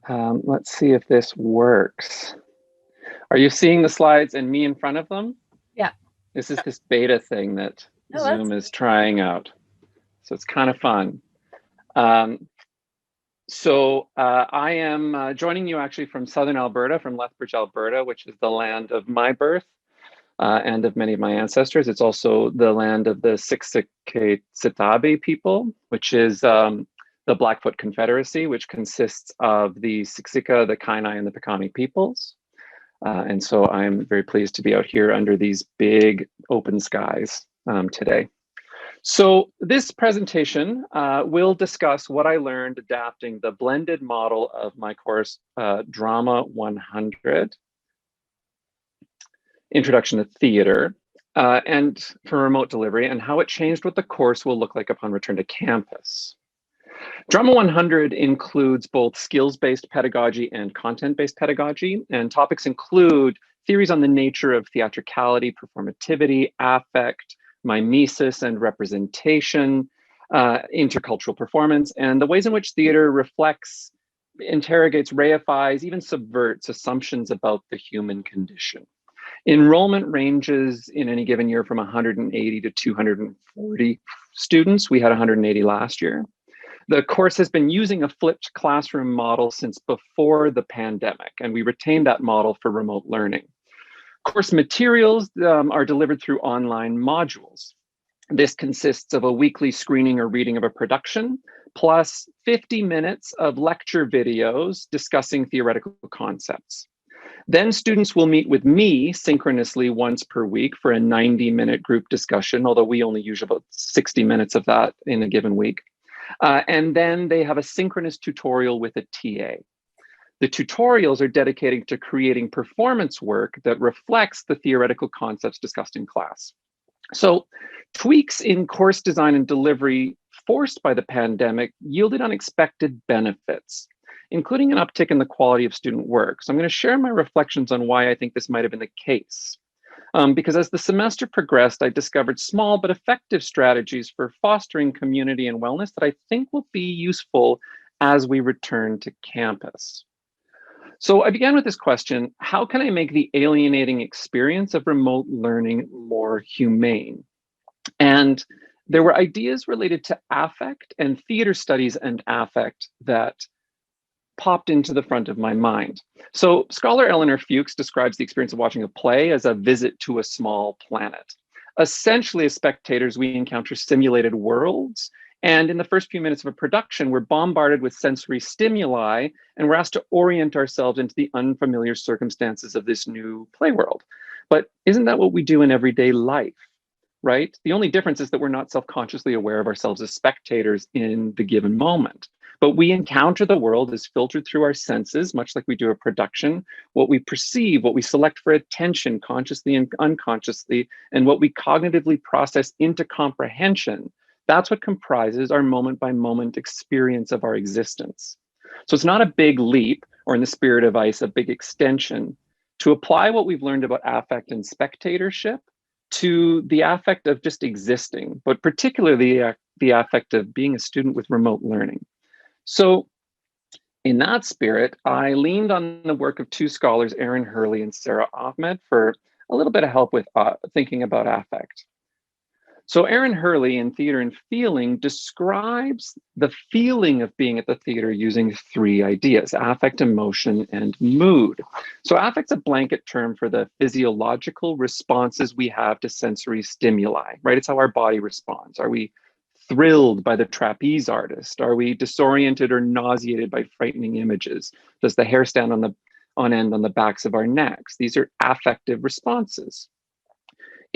Let's see if this works. Are you seeing the slides and me in front of them? Yeah. This is this beta thing that Zoom is trying out. So it's kind of fun. I am joining you actually from Southern Alberta, from Lethbridge, Alberta, which is the land of my birth and of many of my ancestors. It's also the land of the Siksika-Sitabe people, which is the Blackfoot Confederacy, which consists of the Siksika, the Kainai, and the Piikani peoples. And so I'm very pleased to be out here under these big open skies today. So this presentation will discuss what I learned adapting the blended model of my course, Drama 100, Introduction to Theater, and for remote delivery, and how it changed what the course will look like upon return to campus. Drama 100 includes both skills-based pedagogy and content-based pedagogy, and topics include theories on the nature of theatricality, performativity, affect, mimesis and representation, intercultural performance, and the ways in which theater reflects, interrogates, reifies, even subverts assumptions about the human condition. Enrollment ranges in any given year from 180 to 240 students. We had 180 last year. The course has been using a flipped classroom model since before the pandemic, and we retained that model for remote learning. Course materials are delivered through online modules. This consists of a weekly screening or reading of a production, plus 50 minutes of lecture videos discussing theoretical concepts. Then students will meet with me synchronously once per week for a 90-minute group discussion, although we only use about 60 minutes of that in a given week. And then they have a synchronous tutorial with a TA. The tutorials are dedicated to creating performance work that reflects the theoretical concepts discussed in class. So tweaks in course design and delivery forced by the pandemic yielded unexpected benefits, including an uptick in the quality of student work. So I'm going to share my reflections on why I think this might have been the case. Because as the semester progressed, I discovered small but effective strategies for fostering community and wellness that I think will be useful as we return to campus. So I began with this question: how can I make the alienating experience of remote learning more humane? And there were ideas related to affect and theater studies and affect that popped into the front of my mind. So scholar Eleanor Fuchs describes the experience of watching a play as a visit to a small planet. Essentially, as spectators, we encounter simulated worlds, and in the first few minutes of a production, we're bombarded with sensory stimuli, and we're asked to orient ourselves into the unfamiliar circumstances of this new play world. But isn't that what we do in everyday life, right? The only difference is that we're not self-consciously aware of ourselves as spectators in the given moment. But we encounter the world as filtered through our senses, much like we do a production, what we perceive, what we select for attention consciously and unconsciously, and what we cognitively process into comprehension. That's what comprises our moment-by-moment experience of our existence. So it's not a big leap, or in the spirit of ICE, a big extension, to apply what we've learned about affect and spectatorship to the affect of just existing, but particularly the affect of being a student with remote learning. So in that spirit, I leaned on the work of two scholars, Hurley and Ahmed, for a little bit of help with thinking about affect. So Hurley in Theater and Feeling describes the feeling of being at the theater using three ideas: affect, emotion, and mood. So affect's a blanket term for the physiological responses we have to sensory stimuli, right? It's how our body responds. Are we thrilled by the trapeze artist? Are we disoriented or nauseated by frightening images? Does the hair stand on end on the backs of our necks? These are affective responses.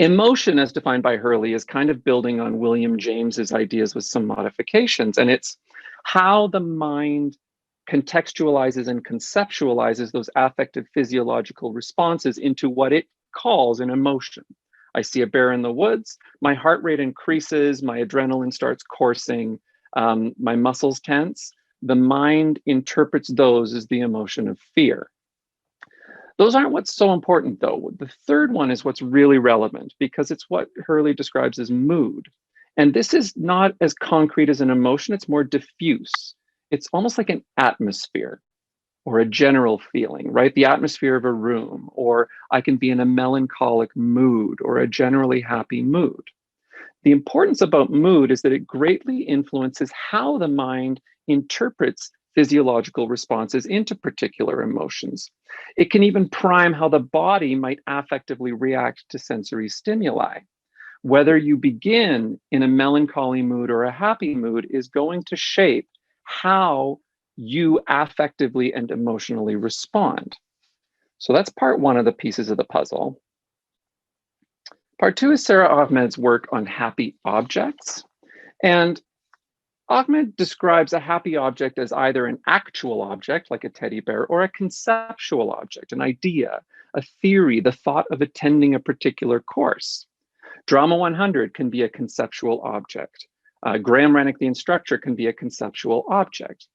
Emotion, as defined by Hurley, is kind of building on William James's ideas with some modifications, and it's how the mind contextualizes and conceptualizes those affective physiological responses into what it calls an emotion. I see a bear in the woods, my heart rate increases, my adrenaline starts coursing, my muscles tense. The mind interprets those as the emotion of fear. Those aren't what's so important, though. The third one is what's really relevant, because it's what Hurley describes as mood. And this is not as concrete as an emotion, it's more diffuse. It's almost like an atmosphere. or a general feeling, right? The atmosphere of a room, or I can be in a melancholic mood or a generally happy mood. The importance about mood is that it greatly influences how the mind interprets physiological responses into particular emotions. It can even prime how the body might affectively react to sensory stimuli. Whether you begin in a melancholy mood or a happy mood is going to shape how you affectively and emotionally respond. So that's part one of the pieces of the puzzle. Part two is Sarah Ahmed's work on happy objects. And Ahmed describes a happy object as either an actual object, like a teddy bear, or a conceptual object, an idea, a theory, the thought of attending a particular course. Drama 100 can be a conceptual object. Grahame Renyk, the instructor, can be a conceptual object.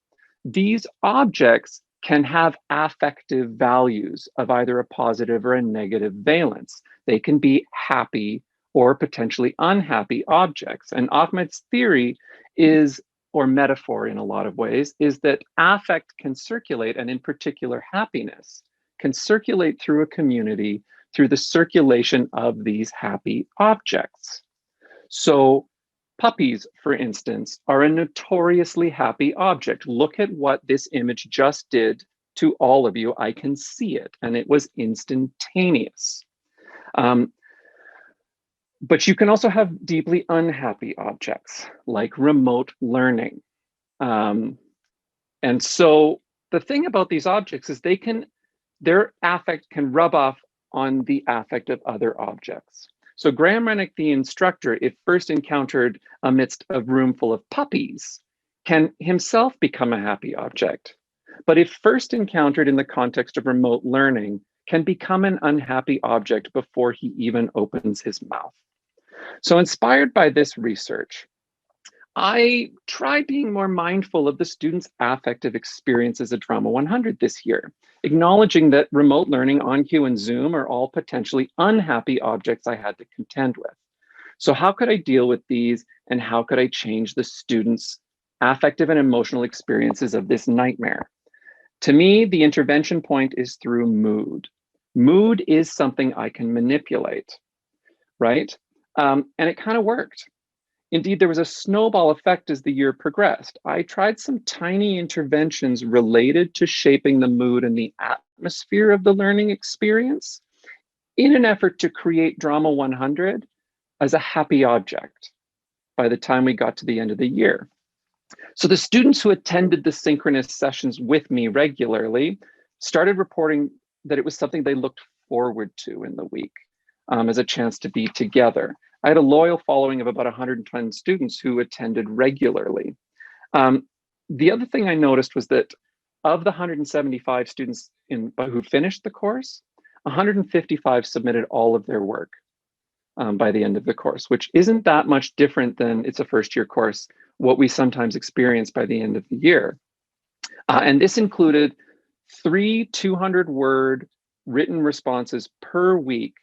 These objects can have affective values of either a positive or a negative valence. They can be happy or potentially unhappy objects. And Ahmed's theory is, or metaphor in a lot of ways, is that affect can circulate, and in particular happiness, can circulate through a community through the circulation of these happy objects. So puppies, for instance, are a notoriously happy object. Look at what this image just did to all of you. I can see it, and it was instantaneous. But you can also have deeply unhappy objects, like remote learning. And so the thing about these objects is their affect can rub off on the affect of other objects. So Grahame Renyk, the instructor, if first encountered amidst a room full of puppies, can himself become a happy object. But if first encountered in the context of remote learning, can become an unhappy object before he even opens his mouth. So inspired by this research, I tried being more mindful of the students' affective experiences at Drama 100 this year, acknowledging that remote learning, OnCue, and Zoom are all potentially unhappy objects I had to contend with. So how could I deal with these, and how could I change the students' affective and emotional experiences of this nightmare? To me, the intervention point is through mood. Mood is something I can manipulate, right? And it kind of worked. Indeed, there was a snowball effect as the year progressed. I tried some tiny interventions related to shaping the mood and the atmosphere of the learning experience in an effort to create Drama 100 as a happy object by the time we got to the end of the year. So the students who attended the Synchronous sessions with me regularly started reporting that it was something they looked forward to in the week as a chance to be together. I had a loyal following of about 110 students who attended regularly. The other thing I noticed was that of the 175 students who finished the course, 155 submitted all of their work by the end of the course, which isn't that much different than it's a first-year course, what we sometimes experience by the end of the year. And this included 3 200-word written responses per week.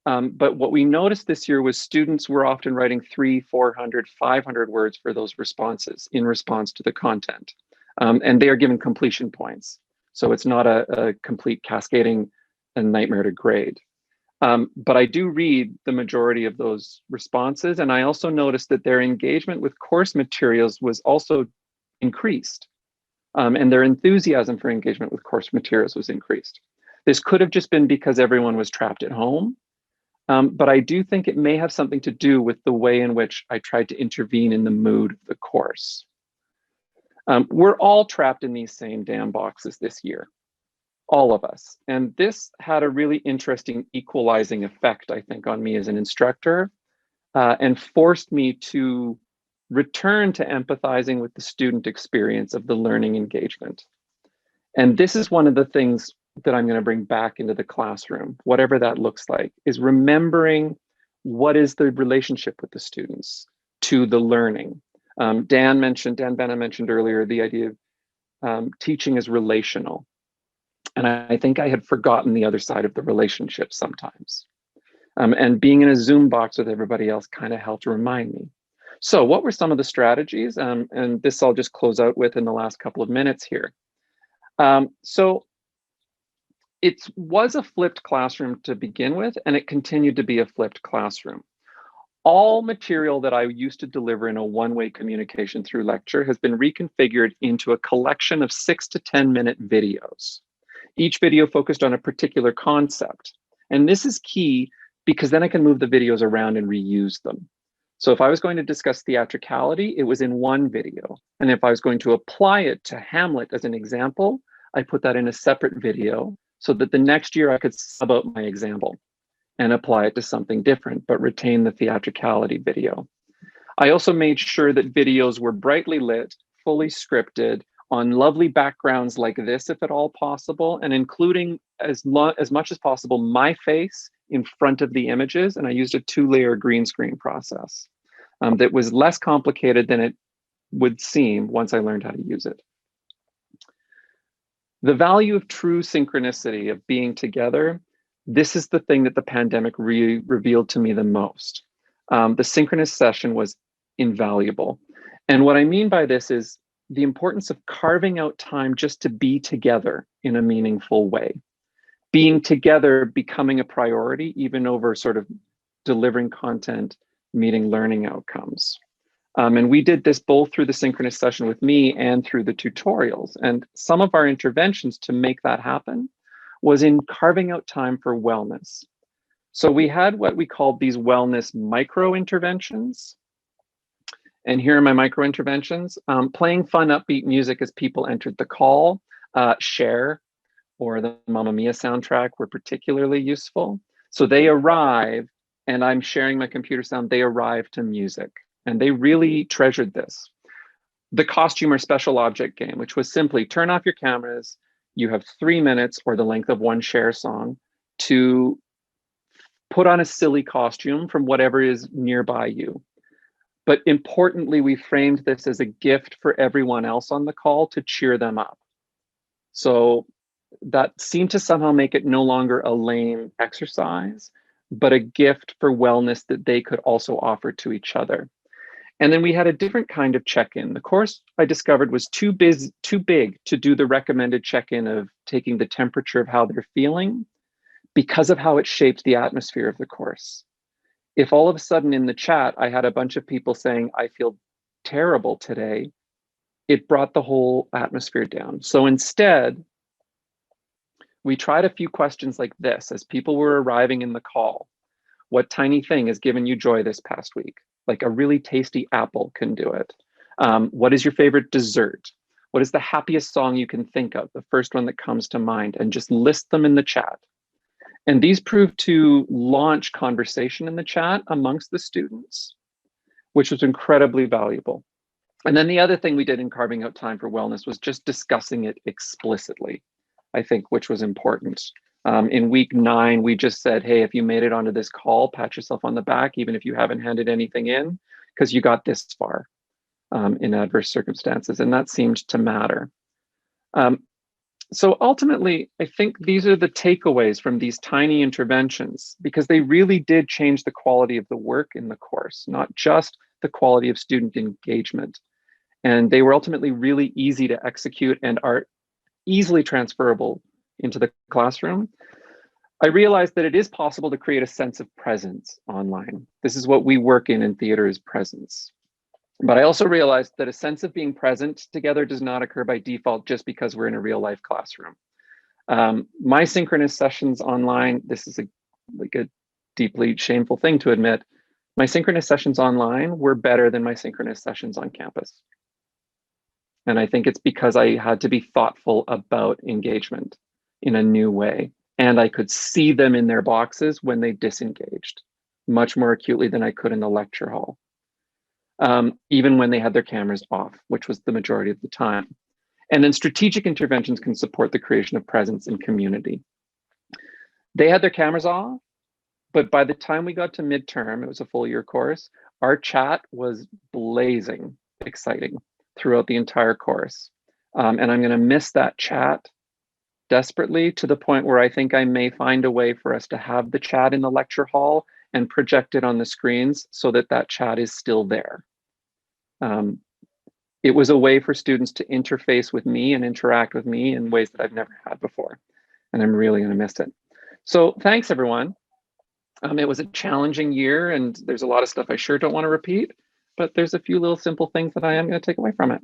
But what we noticed this year was students were often writing 300, 400, 500 words for those responses in response to the content. And they are given completion points. So it's not a complete cascading and nightmare to grade. But I do read the majority of those responses. And I also noticed that their engagement with course materials was also increased. And their enthusiasm for engagement with course materials was increased. This could have just been because everyone was trapped at home. But I do think it may have something to do with the way in which I tried to intervene in the mood of the course. We're all trapped in these same damn boxes this year, all of us. And this had a really interesting equalizing effect, I think, on me as an instructor, and forced me to return to empathizing with the student experience of the learning engagement. And this is one of the things that I'm going to bring back into the classroom, whatever that looks like, is remembering what is the relationship with the students to the learning. Dan Benna mentioned earlier the idea of teaching is relational. And I think I had forgotten the other side of the relationship sometimes. And being in a Zoom box with everybody else kind of helped remind me. So what were some of the strategies? And this I'll just close out with in the last couple of minutes here. So it was a flipped classroom to begin with, and it continued to be a flipped classroom. All material that I used to deliver in a one-way communication through lecture has been reconfigured into a collection of 6 to 10-minute videos. Each video focused on a particular concept. And this is key because then I can move the videos around and reuse them. So if I was going to discuss theatricality, it was in one video. And if I was going to apply it to Hamlet as an example, I put that in a separate video so that the next year I could sub out my example and apply it to something different, but retain the theatricality video. I also made sure that videos were brightly lit, fully scripted, on lovely backgrounds like this, if at all possible, and including as much as possible my face in front of the images. And I used a 2-layer green screen process that was less complicated than it would seem once I learned how to use it. The value of true synchronicity, of being together, this is the thing that the pandemic revealed to me the most. The synchronous session was invaluable. And what I mean by this is the importance of carving out time just to be together in a meaningful way. Being together becoming a priority, even over sort of delivering content, meeting learning outcomes. And we did this both through the synchronous session with me and through the tutorials. And some of our interventions to make that happen was in carving out time for wellness. So we had what we called these wellness micro interventions. And here are my micro interventions. Playing fun, upbeat music as people entered the call. Share or the Mamma Mia soundtrack were particularly useful. So they arrive, and I'm sharing my computer sound, they arrive to music. And they really treasured this. The costume or special object game, which was simply turn off your cameras. You have 3 minutes or the length of one share song to put on a silly costume from whatever is nearby you. But importantly, we framed this as a gift for everyone else on the call to cheer them up. So that seemed to somehow make it no longer a lame exercise, but a gift for wellness that they could also offer to each other. And then we had a different kind of check-in. The course I discovered was too big to do the recommended check-in of taking the temperature of how they're feeling because of how it shaped the atmosphere of the course. If all of a sudden in the chat, I had a bunch of people saying, I feel terrible today, it brought the whole atmosphere down. So instead, we tried a few questions like this as people were arriving in the call. What tiny thing has given you joy this past week? Like a really tasty apple can do it. What is your favorite dessert? What is the happiest song you can think of? The first one that comes to mind, and just list them in the chat. And these proved to launch conversation in the chat amongst the students, which was incredibly valuable. And then the other thing we did in carving out time for wellness was just discussing it explicitly, I think, which was important. In week 9, we just said, hey, if you made it onto this call, pat yourself on the back, even if you haven't handed anything in, because you got this far in adverse circumstances. And that seemed to matter. So ultimately, I think these are the takeaways from these tiny interventions, because they really did change the quality of the work in the course, not just the quality of student engagement. And they were ultimately really easy to execute and are easily transferable into the classroom. I realized that it is possible to create a sense of presence online. This is what we work in theater, is presence. But I also realized that a sense of being present together does not occur by default just because we're in a real life classroom. My synchronous sessions online, this is a deeply shameful thing to admit, my synchronous sessions online were better than my synchronous sessions on campus. And I think it's because I had to be thoughtful about engagement in a new way. And I could see them in their boxes when they disengaged much more acutely than I could in the lecture hall. Even when they had their cameras off, which was the majority of the time. And then strategic interventions can support the creation of presence and community. They had their cameras off, but by the time we got to midterm, it was a full year course, our chat was blazing, exciting throughout the entire course. And I'm gonna miss that chat desperately, to the point where I think I may find a way for us to have the chat in the lecture hall and project it on the screens so that that chat is still there. It was a way for students to interface with me and interact with me in ways that I've never had before. And I'm really going to miss it. So thanks, everyone. It was a challenging year, and there's a lot of stuff I sure don't want to repeat, but there's a few little simple things that I am going to take away from it.